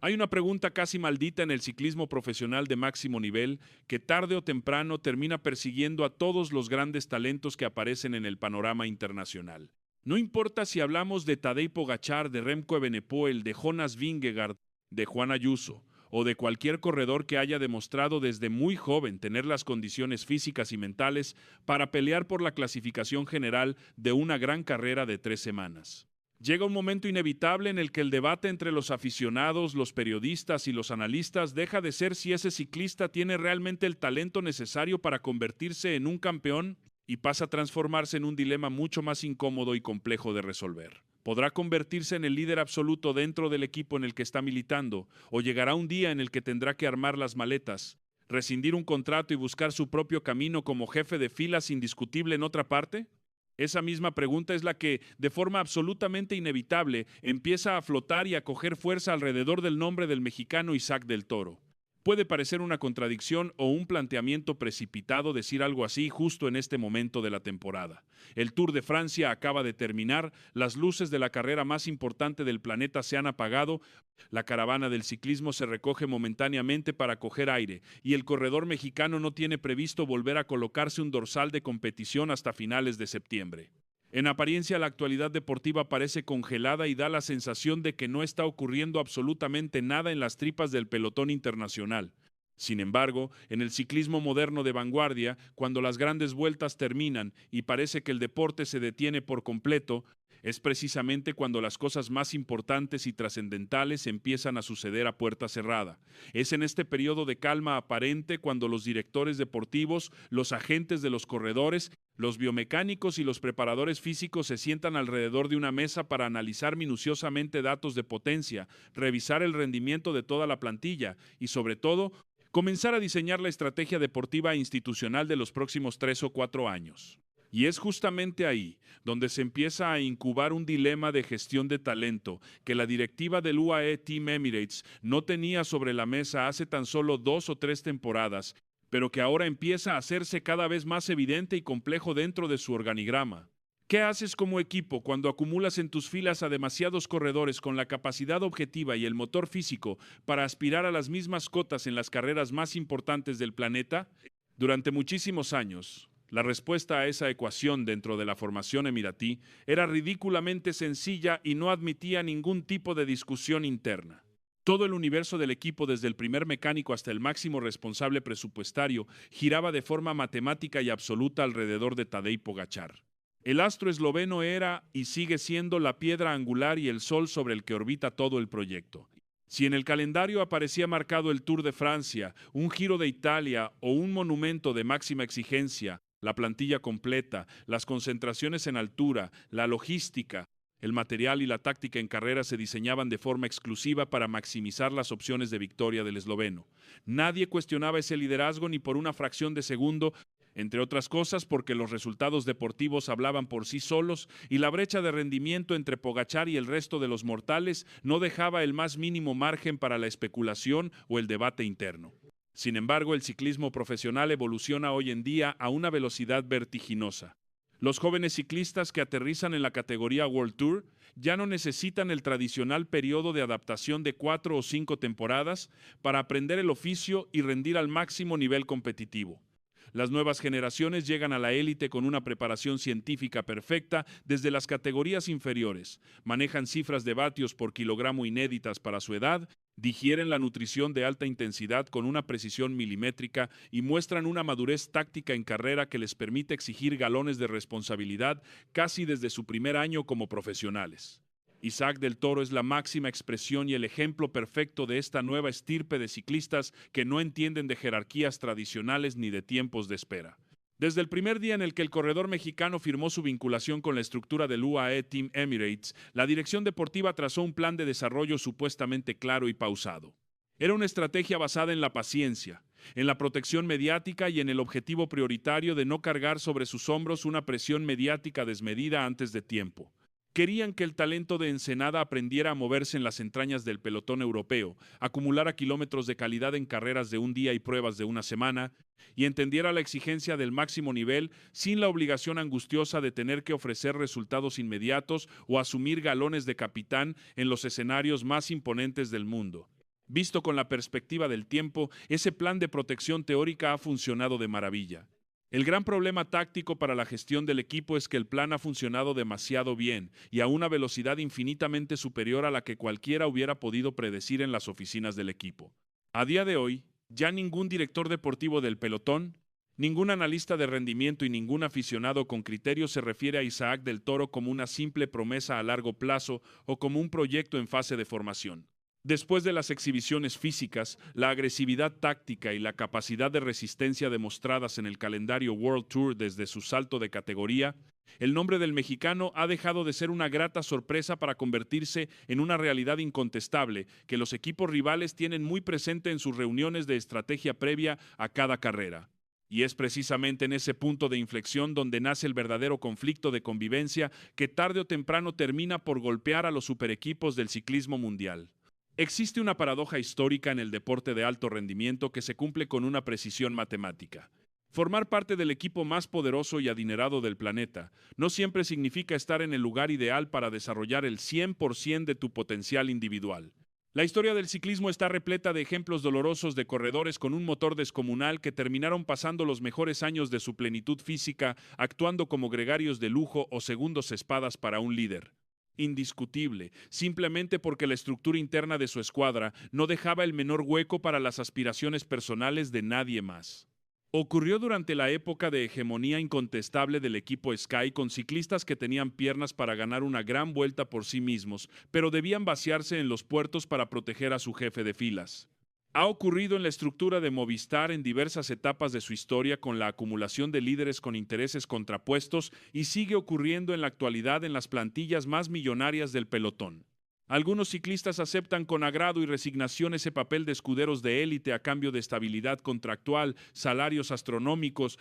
Hay una pregunta casi maldita en el ciclismo profesional de máximo nivel que tarde o temprano termina persiguiendo a todos los grandes talentos que aparecen en el panorama internacional. No importa si hablamos de Tadej Pogačar, de Remco Evenepoel, de Jonas Vingegaard, de Juan Ayuso, o de cualquier corredor que haya demostrado desde muy joven tener las condiciones físicas y mentales para pelear por la clasificación general de una gran carrera de 3 semanas. Llega un momento inevitable en el que el debate entre los aficionados, los periodistas y los analistas deja de ser si ese ciclista tiene realmente el talento necesario para convertirse en un campeón y pasa a transformarse en un dilema mucho más incómodo y complejo de resolver. ¿Podrá convertirse en el líder absoluto dentro del equipo en el que está militando o llegará un día en el que tendrá que armar las maletas, rescindir un contrato y buscar su propio camino como jefe de filas indiscutible en otra parte? Esa misma pregunta es la que, de forma absolutamente inevitable, empieza a flotar y a coger fuerza alrededor del nombre del mexicano Isaac del Toro. Puede parecer una contradicción o un planteamiento precipitado decir algo así justo en este momento de la temporada. El Tour de Francia acaba de terminar, las luces de la carrera más importante del planeta se han apagado, la caravana del ciclismo se recoge momentáneamente para coger aire y el corredor mexicano no tiene previsto volver a colocarse un dorsal de competición hasta finales de septiembre. En apariencia, la actualidad deportiva parece congelada y da la sensación de que no está ocurriendo absolutamente nada en las tripas del pelotón internacional. Sin embargo, en el ciclismo moderno de vanguardia, cuando las grandes vueltas terminan y parece que el deporte se detiene por completo, es precisamente cuando las cosas más importantes y trascendentales empiezan a suceder a puerta cerrada. Es en este periodo de calma aparente cuando los directores deportivos, los agentes de los corredores, los biomecánicos y los preparadores físicos se sientan alrededor de una mesa para analizar minuciosamente datos de potencia, revisar el rendimiento de toda la plantilla y, sobre todo, comenzar a diseñar la estrategia deportiva e institucional de los próximos 3 o 4 años. Y es justamente ahí donde se empieza a incubar un dilema de gestión de talento que la directiva del UAE Team Emirates no tenía sobre la mesa hace tan solo 2 o 3 temporadas, pero que ahora empieza a hacerse cada vez más evidente y complejo dentro de su organigrama. ¿Qué haces como equipo cuando acumulas en tus filas a demasiados corredores con la capacidad objetiva y el motor físico para aspirar a las mismas cotas en las carreras más importantes del planeta? Durante muchísimos años, la respuesta a esa ecuación dentro de la formación emiratí era ridículamente sencilla y no admitía ningún tipo de discusión interna. Todo el universo del equipo, desde el primer mecánico hasta el máximo responsable presupuestario, giraba de forma matemática y absoluta alrededor de Tadej Pogačar. El astro esloveno era y sigue siendo la piedra angular y el sol sobre el que orbita todo el proyecto. Si en el calendario aparecía marcado el Tour de Francia, un Giro de Italia o un monumento de máxima exigencia, la plantilla completa, las concentraciones en altura, la logística, el material y la táctica en carrera se diseñaban de forma exclusiva para maximizar las opciones de victoria del esloveno. Nadie cuestionaba ese liderazgo ni por una fracción de segundo, entre otras cosas porque los resultados deportivos hablaban por sí solos y la brecha de rendimiento entre Pogačar y el resto de los mortales no dejaba el más mínimo margen para la especulación o el debate interno. Sin embargo, el ciclismo profesional evoluciona hoy en día a una velocidad vertiginosa. Los jóvenes ciclistas que aterrizan en la categoría World Tour ya no necesitan el tradicional periodo de adaptación de 4 o 5 temporadas para aprender el oficio y rendir al máximo nivel competitivo. Las nuevas generaciones llegan a la élite con una preparación científica perfecta desde las categorías inferiores, manejan cifras de vatios por kilogramo inéditas para su edad, digieren la nutrición de alta intensidad con una precisión milimétrica y muestran una madurez táctica en carrera que les permite exigir galones de responsabilidad casi desde su primer año como profesionales. Isaac del Toro es la máxima expresión y el ejemplo perfecto de esta nueva estirpe de ciclistas que no entienden de jerarquías tradicionales ni de tiempos de espera. Desde el primer día en el que el corredor mexicano firmó su vinculación con la estructura del UAE Team Emirates, la dirección deportiva trazó un plan de desarrollo supuestamente claro y pausado. Era una estrategia basada en la paciencia, en la protección mediática y en el objetivo prioritario de no cargar sobre sus hombros una presión mediática desmedida antes de tiempo. Querían que el talento de Ensenada aprendiera a moverse en las entrañas del pelotón europeo, acumulara kilómetros de calidad en carreras de un día y pruebas de una semana, y entendiera la exigencia del máximo nivel sin la obligación angustiosa de tener que ofrecer resultados inmediatos o asumir galones de capitán en los escenarios más imponentes del mundo. Visto con la perspectiva del tiempo, ese plan de protección teórica ha funcionado de maravilla. El gran problema táctico para la gestión del equipo es que el plan ha funcionado demasiado bien y a una velocidad infinitamente superior a la que cualquiera hubiera podido predecir en las oficinas del equipo. A día de hoy, ya ningún director deportivo del pelotón, ningún analista de rendimiento y ningún aficionado con criterio se refiere a Isaac del Toro como una simple promesa a largo plazo o como un proyecto en fase de formación. Después de las exhibiciones físicas, la agresividad táctica y la capacidad de resistencia demostradas en el calendario World Tour desde su salto de categoría, el nombre del mexicano ha dejado de ser una grata sorpresa para convertirse en una realidad incontestable que los equipos rivales tienen muy presente en sus reuniones de estrategia previa a cada carrera. Y es precisamente en ese punto de inflexión donde nace el verdadero conflicto de convivencia que tarde o temprano termina por golpear a los superequipos del ciclismo mundial. Existe una paradoja histórica en el deporte de alto rendimiento que se cumple con una precisión matemática. Formar parte del equipo más poderoso y adinerado del planeta no siempre significa estar en el lugar ideal para desarrollar el 100% de tu potencial individual. La historia del ciclismo está repleta de ejemplos dolorosos de corredores con un motor descomunal que terminaron pasando los mejores años de su plenitud física actuando como gregarios de lujo o segundos espadas para un líder. Indiscutible, simplemente porque la estructura interna de su escuadra no dejaba el menor hueco para las aspiraciones personales de nadie más. Ocurrió durante la época de hegemonía incontestable del equipo Sky con ciclistas que tenían piernas para ganar una gran vuelta por sí mismos, pero debían vaciarse en los puertos para proteger a su jefe de filas. Ha ocurrido en la estructura de Movistar en diversas etapas de su historia con la acumulación de líderes con intereses contrapuestos y sigue ocurriendo en la actualidad en las plantillas más millonarias del pelotón. Algunos ciclistas aceptan con agrado y resignación ese papel de escuderos de élite a cambio de estabilidad contractual, salarios astronómicos,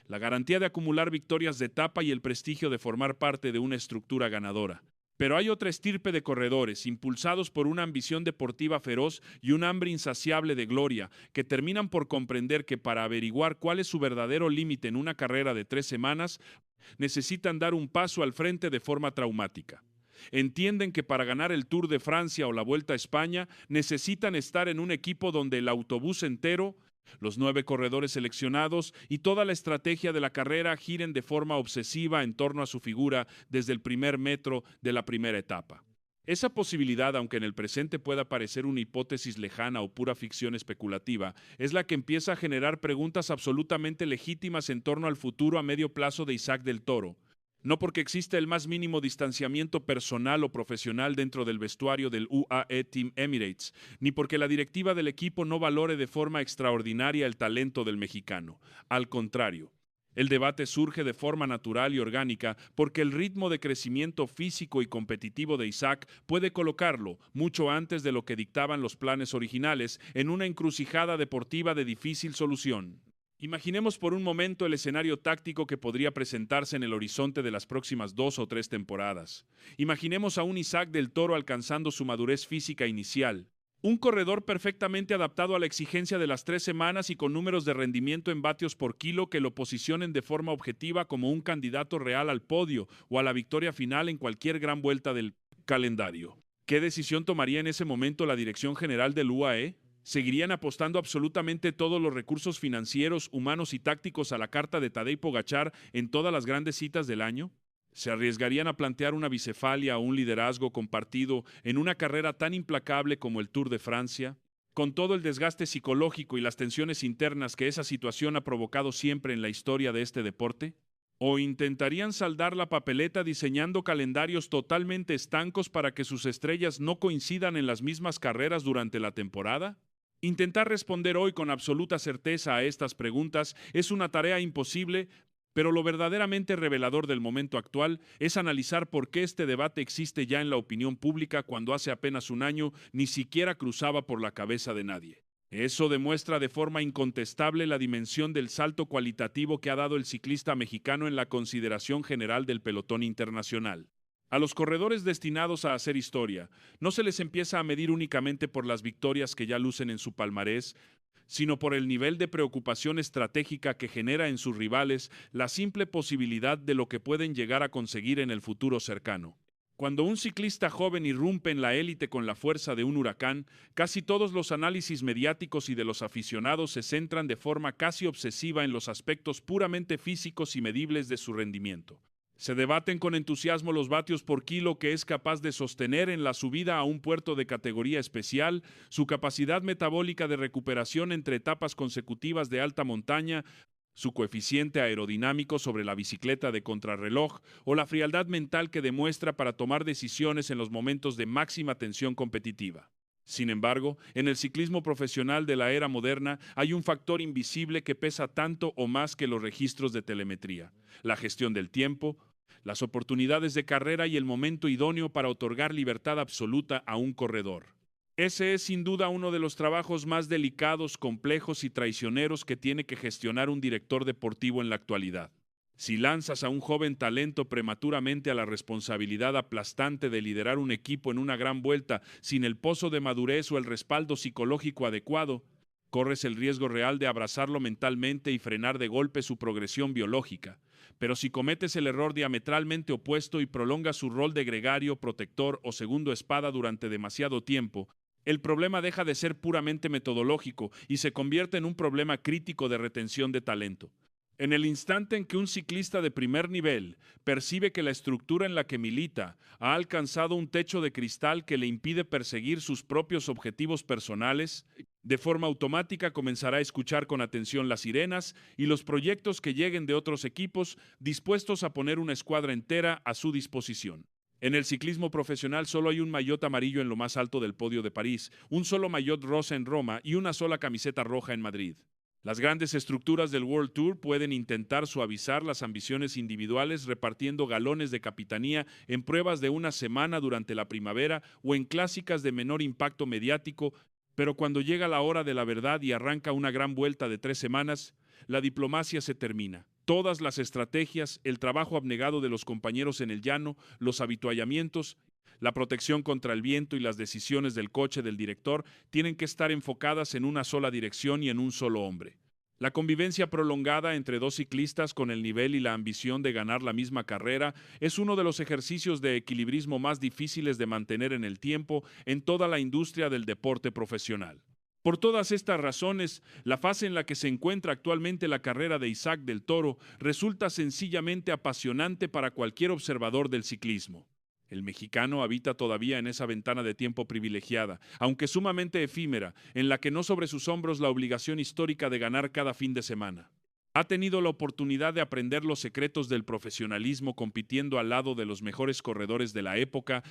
la garantía de acumular victorias de etapa y el prestigio de formar parte de una estructura ganadora. Pero hay otra estirpe de corredores, impulsados por una ambición deportiva feroz y un hambre insaciable de gloria, que terminan por comprender que para averiguar cuál es su verdadero límite en una carrera de 3 semanas, necesitan dar un paso al frente de forma traumática. Entienden que para ganar el Tour de Francia o la Vuelta a España, necesitan estar en un equipo donde el autobús entero, los 9 corredores seleccionados y toda la estrategia de la carrera giren de forma obsesiva en torno a su figura desde el primer metro de la primera etapa. Esa posibilidad, aunque en el presente pueda parecer una hipótesis lejana o pura ficción especulativa, es la que empieza a generar preguntas absolutamente legítimas en torno al futuro a medio plazo de Isaac del Toro. No porque exista el más mínimo distanciamiento personal o profesional dentro del vestuario del UAE Team Emirates, ni porque la directiva del equipo no valore de forma extraordinaria el talento del mexicano. Al contrario, el debate surge de forma natural y orgánica porque el ritmo de crecimiento físico y competitivo de Isaac puede colocarlo, mucho antes de lo que dictaban los planes originales, en una encrucijada deportiva de difícil solución. Imaginemos por un momento el escenario táctico que podría presentarse en el horizonte de las próximas 2 o 3 temporadas. Imaginemos a un Isaac del Toro alcanzando su madurez física inicial. Un corredor perfectamente adaptado a la exigencia de las 3 semanas y con números de rendimiento en vatios por kilo que lo posicionen de forma objetiva como un candidato real al podio o a la victoria final en cualquier gran vuelta del calendario. ¿Qué decisión tomaría en ese momento la dirección general del UAE? ¿Seguirían apostando absolutamente todos los recursos financieros, humanos y tácticos a la carta de Tadej Pogačar en todas las grandes citas del año? ¿Se arriesgarían a plantear una bicefalia o un liderazgo compartido en una carrera tan implacable como el Tour de Francia? Con todo el desgaste psicológico y las tensiones internas que esa situación ha provocado siempre en la historia de este deporte? ¿O intentarían saldar la papeleta diseñando calendarios totalmente estancos para que sus estrellas no coincidan en las mismas carreras durante la temporada? Intentar responder hoy con absoluta certeza a estas preguntas es una tarea imposible, pero lo verdaderamente revelador del momento actual es analizar por qué este debate existe ya en la opinión pública cuando hace apenas un año ni siquiera cruzaba por la cabeza de nadie. Eso demuestra de forma incontestable la dimensión del salto cualitativo que ha dado el ciclista mexicano en la consideración general del pelotón internacional. A los corredores destinados a hacer historia, no se les empieza a medir únicamente por las victorias que ya lucen en su palmarés, sino por el nivel de preocupación estratégica que genera en sus rivales la simple posibilidad de lo que pueden llegar a conseguir en el futuro cercano. Cuando un ciclista joven irrumpe en la élite con la fuerza de un huracán, casi todos los análisis mediáticos y de los aficionados se centran de forma casi obsesiva en los aspectos puramente físicos y medibles de su rendimiento. Se debaten con entusiasmo los vatios por kilo que es capaz de sostener en la subida a un puerto de categoría especial, su capacidad metabólica de recuperación entre etapas consecutivas de alta montaña, su coeficiente aerodinámico sobre la bicicleta de contrarreloj o la frialdad mental que demuestra para tomar decisiones en los momentos de máxima tensión competitiva. Sin embargo, en el ciclismo profesional de la era moderna hay un factor invisible que pesa tanto o más que los registros de telemetría: la gestión del tiempo, las oportunidades de carrera y el momento idóneo para otorgar libertad absoluta a un corredor. Ese es sin duda uno de los trabajos más delicados, complejos y traicioneros que tiene que gestionar un director deportivo en la actualidad. Si lanzas a un joven talento prematuramente a la responsabilidad aplastante de liderar un equipo en una gran vuelta sin el pozo de madurez o el respaldo psicológico adecuado, corres el riesgo real de abrazarlo mentalmente y frenar de golpe su progresión biológica. Pero si cometes el error diametralmente opuesto y prolongas su rol de gregario, protector o segundo espada durante demasiado tiempo, el problema deja de ser puramente metodológico y se convierte en un problema crítico de retención de talento. En el instante en que un ciclista de primer nivel percibe que la estructura en la que milita ha alcanzado un techo de cristal que le impide perseguir sus propios objetivos personales, de forma automática comenzará a escuchar con atención las sirenas y los proyectos que lleguen de otros equipos dispuestos a poner una escuadra entera a su disposición. En el ciclismo profesional solo hay un maillot amarillo en lo más alto del podio de París, un solo maillot rosa en Roma y una sola camiseta roja en Madrid. Las grandes estructuras del World Tour pueden intentar suavizar las ambiciones individuales repartiendo galones de capitanía en pruebas de una semana durante la primavera o en clásicas de menor impacto mediático, pero cuando llega la hora de la verdad y arranca una gran vuelta de 3 semanas, la diplomacia se termina. Todas las estrategias, el trabajo abnegado de los compañeros en el llano, los habituallamientos, la protección contra el viento y las decisiones del coche del director tienen que estar enfocadas en una sola dirección y en un solo hombre. La convivencia prolongada entre dos ciclistas con el nivel y la ambición de ganar la misma carrera es uno de los ejercicios de equilibrismo más difíciles de mantener en el tiempo en toda la industria del deporte profesional. Por todas estas razones, la fase en la que se encuentra actualmente la carrera de Isaac del Toro resulta sencillamente apasionante para cualquier observador del ciclismo. El mexicano habita todavía en esa ventana de tiempo privilegiada, aunque sumamente efímera, en la que no sobre sus hombros la obligación histórica de ganar cada fin de semana. Ha tenido la oportunidad de aprender los secretos del profesionalismo compitiendo al lado de los mejores corredores de la época,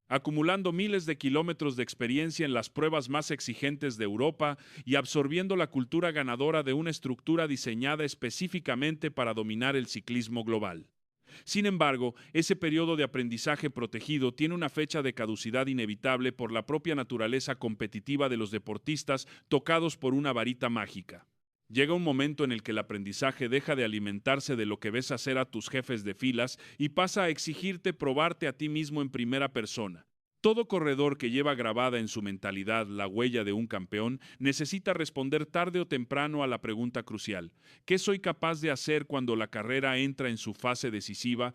acumulando miles de kilómetros de experiencia en las pruebas más exigentes de Europa y absorbiendo la cultura ganadora de una estructura diseñada específicamente para dominar el ciclismo global. Sin embargo, ese periodo de aprendizaje protegido tiene una fecha de caducidad inevitable por la propia naturaleza competitiva de los deportistas tocados por una varita mágica. Llega un momento en el que el aprendizaje deja de alimentarse de lo que ves hacer a tus jefes de filas y pasa a exigirte probarte a ti mismo en primera persona. Todo corredor que lleva grabada en su mentalidad la huella de un campeón necesita responder tarde o temprano a la pregunta crucial: ¿qué soy capaz de hacer cuando la carrera entra en su fase decisiva?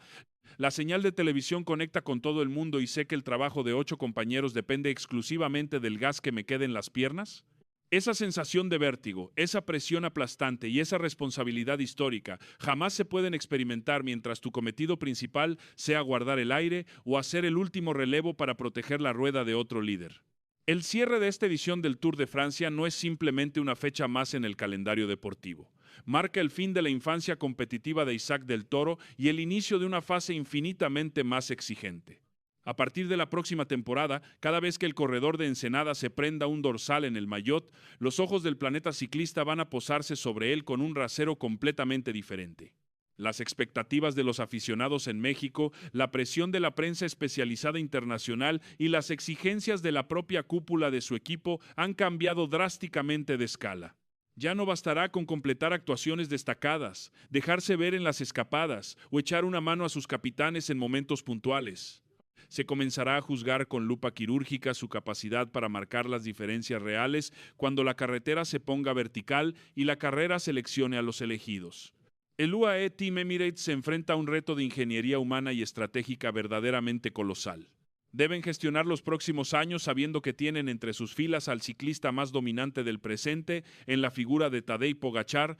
La señal de televisión conecta con todo el mundo y sé que el trabajo de 8 compañeros depende exclusivamente del gas que me quede en las piernas. Esa sensación de vértigo, esa presión aplastante y esa responsabilidad histórica jamás se pueden experimentar mientras tu cometido principal sea guardar el aire o hacer el último relevo para proteger la rueda de otro líder. El cierre de esta edición del Tour de Francia no es simplemente una fecha más en el calendario deportivo. Marca el fin de la infancia competitiva de Isaac del Toro y el inicio de una fase infinitamente más exigente. A partir de la próxima temporada, cada vez que el corredor de Ensenada se prenda un dorsal en el maillot, los ojos del planeta ciclista van a posarse sobre él con un rasero completamente diferente. Las expectativas de los aficionados en México, la presión de la prensa especializada internacional y las exigencias de la propia cúpula de su equipo han cambiado drásticamente de escala. Ya no bastará con completar actuaciones destacadas, dejarse ver en las escapadas o echar una mano a sus capitanes en momentos puntuales. Se comenzará a juzgar con lupa quirúrgica su capacidad para marcar las diferencias reales cuando la carretera se ponga vertical y la carrera seleccione a los elegidos. El UAE Team Emirates se enfrenta a un reto de ingeniería humana y estratégica verdaderamente colosal. Deben gestionar los próximos años sabiendo que tienen entre sus filas al ciclista más dominante del presente en la figura de Tadej Pogačar,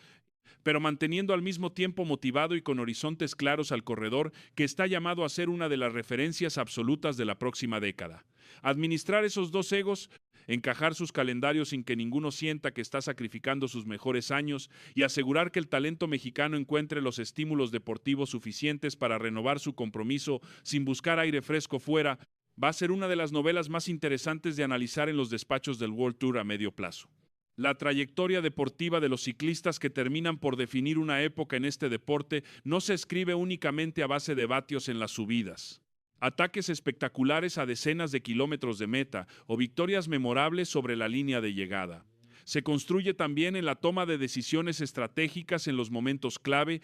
pero manteniendo al mismo tiempo motivado y con horizontes claros al corredor que está llamado a ser una de las referencias absolutas de la próxima década. Administrar esos dos egos, encajar sus calendarios sin que ninguno sienta que está sacrificando sus mejores años y asegurar que el talento mexicano encuentre los estímulos deportivos suficientes para renovar su compromiso sin buscar aire fresco fuera, va a ser una de las novelas más interesantes de analizar en los despachos del World Tour a medio plazo. La trayectoria deportiva de los ciclistas que terminan por definir una época en este deporte no se escribe únicamente a base de vatios en las subidas. Ataques espectaculares a decenas de kilómetros de meta o victorias memorables sobre la línea de llegada. Se construye también en la toma de decisiones estratégicas en los momentos clave,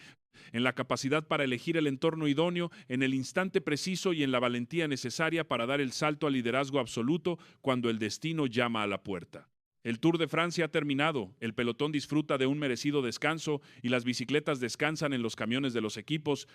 en la capacidad para elegir el entorno idóneo, en el instante preciso y en la valentía necesaria para dar el salto al liderazgo absoluto cuando el destino llama a la puerta. El Tour de Francia ha terminado, el pelotón disfruta de un merecido descanso y las bicicletas descansan en los camiones de los equipos,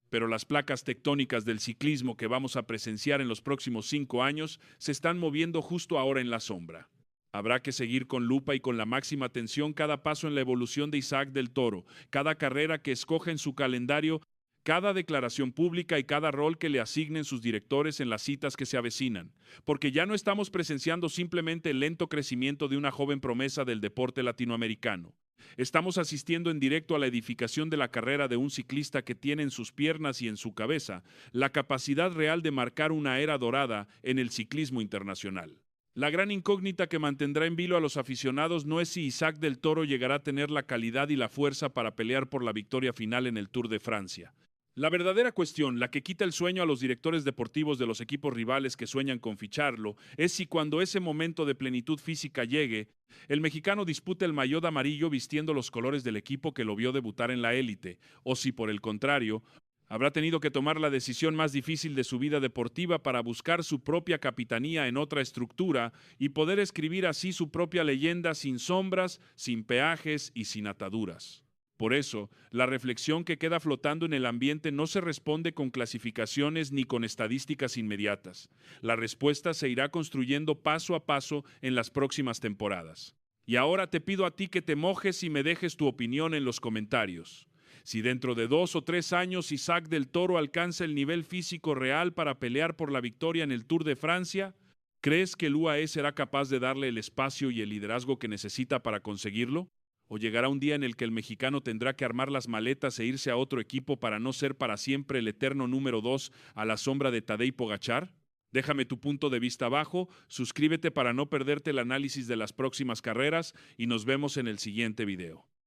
pero las placas tectónicas del ciclismo que vamos a presenciar en los próximos 5 años se están moviendo justo ahora en la sombra. Habrá que seguir con lupa y con la máxima atención cada paso en la evolución de Isaac del Toro, cada carrera que escoge en su calendario, cada declaración pública y cada rol que le asignen sus directores en las citas que se avecinan, porque ya no estamos presenciando simplemente el lento crecimiento de una joven promesa del deporte latinoamericano. Estamos asistiendo en directo a la edificación de la carrera de un ciclista que tiene en sus piernas y en su cabeza la capacidad real de marcar una era dorada en el ciclismo internacional. La gran incógnita que mantendrá en vilo a los aficionados no es si Isaac del Toro llegará a tener la calidad y la fuerza para pelear por la victoria final en el Tour de Francia. La verdadera cuestión, la que quita el sueño a los directores deportivos de los equipos rivales que sueñan con ficharlo, es si cuando ese momento de plenitud física llegue, el mexicano dispute el maillot amarillo vistiendo los colores del equipo que lo vio debutar en la élite, o si por el contrario, habrá tenido que tomar la decisión más difícil de su vida deportiva para buscar su propia capitanía en otra estructura y poder escribir así su propia leyenda sin sombras, sin peajes y sin ataduras. Por eso, la reflexión que queda flotando en el ambiente no se responde con clasificaciones ni con estadísticas inmediatas. La respuesta se irá construyendo paso a paso en las próximas temporadas. Y ahora te pido a ti que te mojes y me dejes tu opinión en los comentarios. Si dentro de 2 o 3 años Isaac del Toro alcanza el nivel físico real para pelear por la victoria en el Tour de Francia, ¿crees que el UAE será capaz de darle el espacio y el liderazgo que necesita para conseguirlo? ¿O llegará un día en el que el mexicano tendrá que armar las maletas e irse a otro equipo para no ser para siempre el eterno número 2 a la sombra de Tadej Pogačar? Déjame tu punto de vista abajo, suscríbete para no perderte el análisis de las próximas carreras y nos vemos en el siguiente video.